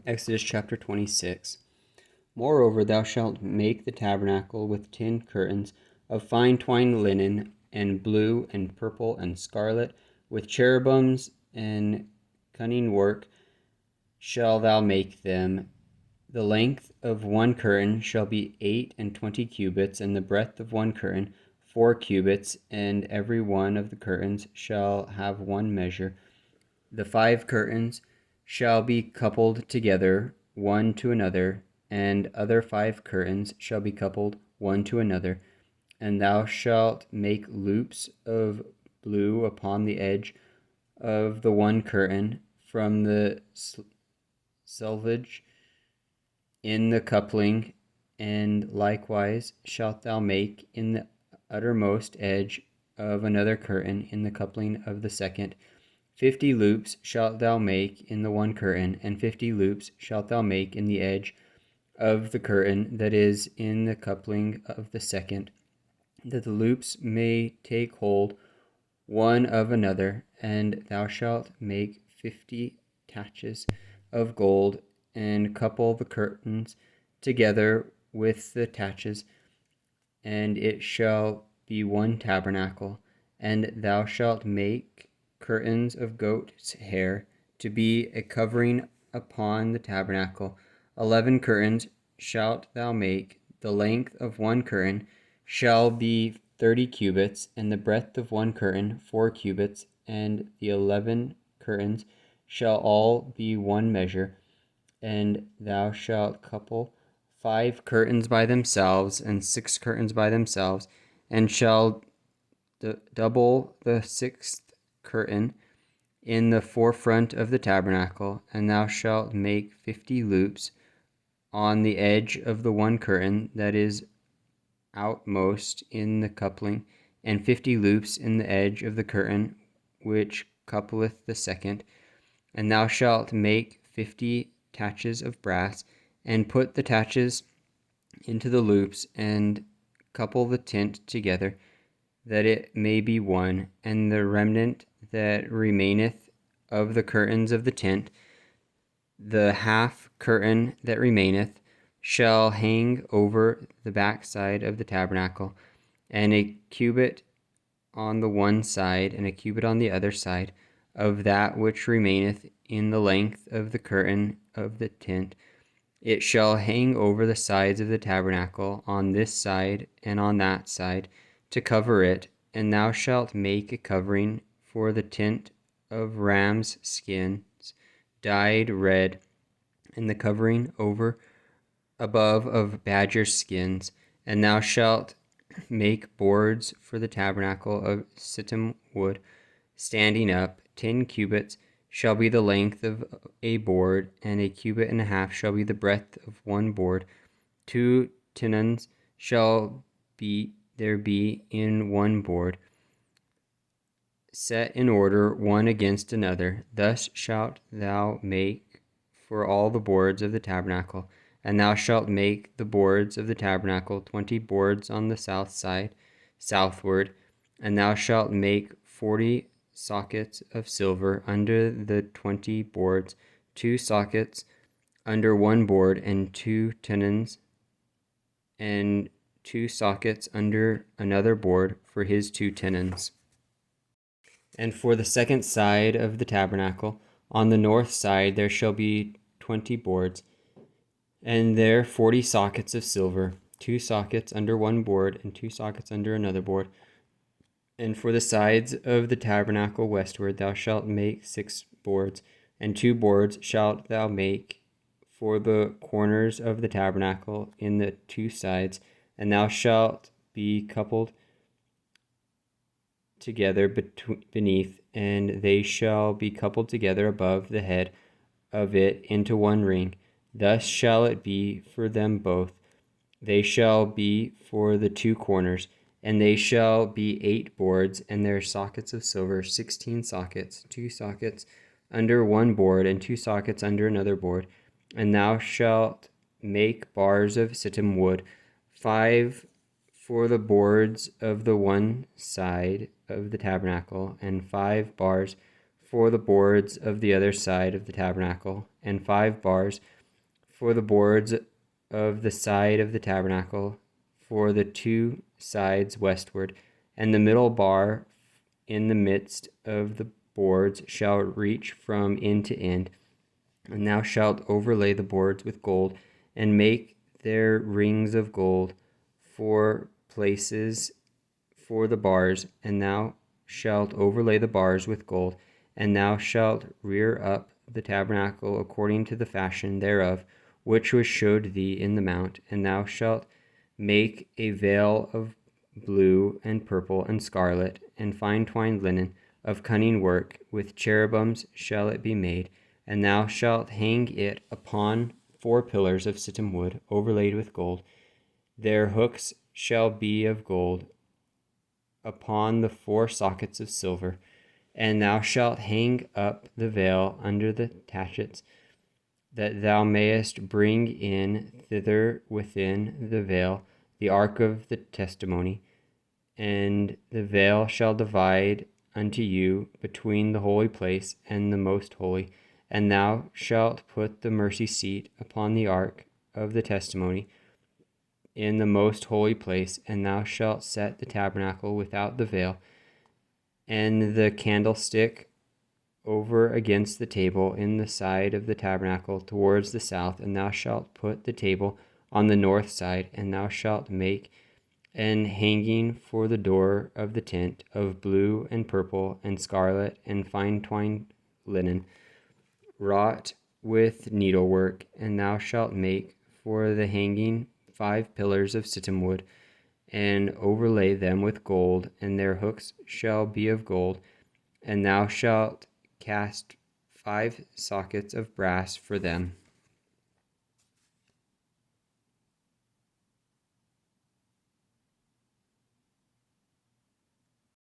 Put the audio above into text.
Exodus chapter 26. Moreover, thou shalt make the tabernacle with 10 curtains of fine twined linen, and blue, and purple, and scarlet, with cherubims and cunning work shall thou make them. The length of one curtain shall be 28 cubits, and the breadth of one curtain 4 cubits, and every one of the curtains shall have one measure. The 5 curtains shall be coupled together one to another, and other 5 curtains shall be coupled one to another. And thou shalt make loops of blue upon the edge of the one curtain from the selvage in the coupling, and likewise shalt thou make in the uttermost edge of another curtain in the coupling of the second. 50 loops shalt thou make in the one curtain, and 50 loops shalt thou make in the edge of the curtain that is in the coupling of the second, that the loops may take hold one of another. And thou shalt make 50 taches of gold, and couple the curtains together with the taches, and it shall be one tabernacle. And thou shalt make curtains of goat's hair to be a covering upon the tabernacle. 11 curtains shalt thou make. The length of one curtain shall be 30 cubits, and the breadth of one curtain 4 cubits, and the 11 curtains shall all be one measure. And thou shalt couple 5 curtains by themselves, and 6 curtains by themselves, and shall double the 6th curtain in the forefront of the tabernacle. And thou shalt make 50 loops on the edge of the one curtain that is outmost in the coupling, and 50 loops in the edge of the curtain which coupleth the second. And thou shalt make 50 taches of brass, and put the taches into the loops, and couple the tent together, that it may be one. And the remnant that remaineth of the curtains of the tent, the half curtain that remaineth, shall hang over the backside of the tabernacle, and a cubit on the one side, and a cubit on the other side, of that which remaineth in the length of the curtain of the tent. It shall hang over the sides of the tabernacle, on this side and on that side, to cover it. And thou shalt make a covering for the tent of ram's skins, dyed red, and the covering over above of badger skins. And thou shalt make boards for the tabernacle of shittim wood, standing up. 10 cubits shall be the length of a board, and a cubit and a half shall be the breadth of one board. 2 tenons shall there be in one board, set in order one against another. Thus shalt thou make for all the boards of the tabernacle. And thou shalt make the boards of the tabernacle 20 boards on the south side, southward. And thou shalt make 40 sockets of silver under the 20 boards, 2 sockets under one board, and 2 tenons, and 2 sockets under another board for his 2 tenons. And for the second side of the tabernacle, on the north side, there shall be 20 boards, and there 40 sockets of silver, 2 sockets under one board, and 2 sockets under another board. And for the sides of the tabernacle westward, thou shalt make 6 boards, and 2 boards shalt thou make for the corners of the tabernacle in the 2 sides. And thou shalt be coupled together beneath, and they shall be coupled together above the head of it into one ring. Thus shall it be for them both. They shall be for the 2 corners, and they shall be 8 boards, and their sockets of silver, 16 sockets, 2 sockets under one board, and 2 sockets under another board. And thou shalt make bars of shittim wood, 5 for the boards of the one side of the tabernacle, and 5 bars for the boards of the other side of the tabernacle, and 5 bars for the boards of the side of the tabernacle for the 2 sides westward, and the middle bar in the midst of the boards shall reach from end to end. And thou shalt overlay the boards with gold, and make their rings of gold for places for the bars, and thou shalt overlay the bars with gold, and thou shalt rear up the tabernacle according to the fashion thereof, which was showed thee in the mount. And thou shalt make a veil of blue and purple and scarlet and fine twined linen of cunning work, with cherubims shall it be made, and thou shalt hang it upon 4 pillars of shittim wood overlaid with gold. Their hooks shall be of gold upon the 4 sockets of silver. And thou shalt hang up the veil under the taches, that thou mayest bring in thither within the veil the ark of the testimony. And the veil shall divide unto you between the holy place and the most holy. And thou shalt put the mercy seat upon the ark of the testimony in the most holy place, and thou shalt set the tabernacle without the veil, and the candlestick over against the table in the side of the tabernacle towards the south. And thou shalt put the table on the north side, and thou shalt make an hanging for the door of the tent of blue and purple and scarlet and fine twined linen, wrought with needlework. And thou shalt make for the hanging 5 pillars of shittim wood, and overlay them with gold, and their hooks shall be of gold. And thou shalt cast 5 sockets of brass for them.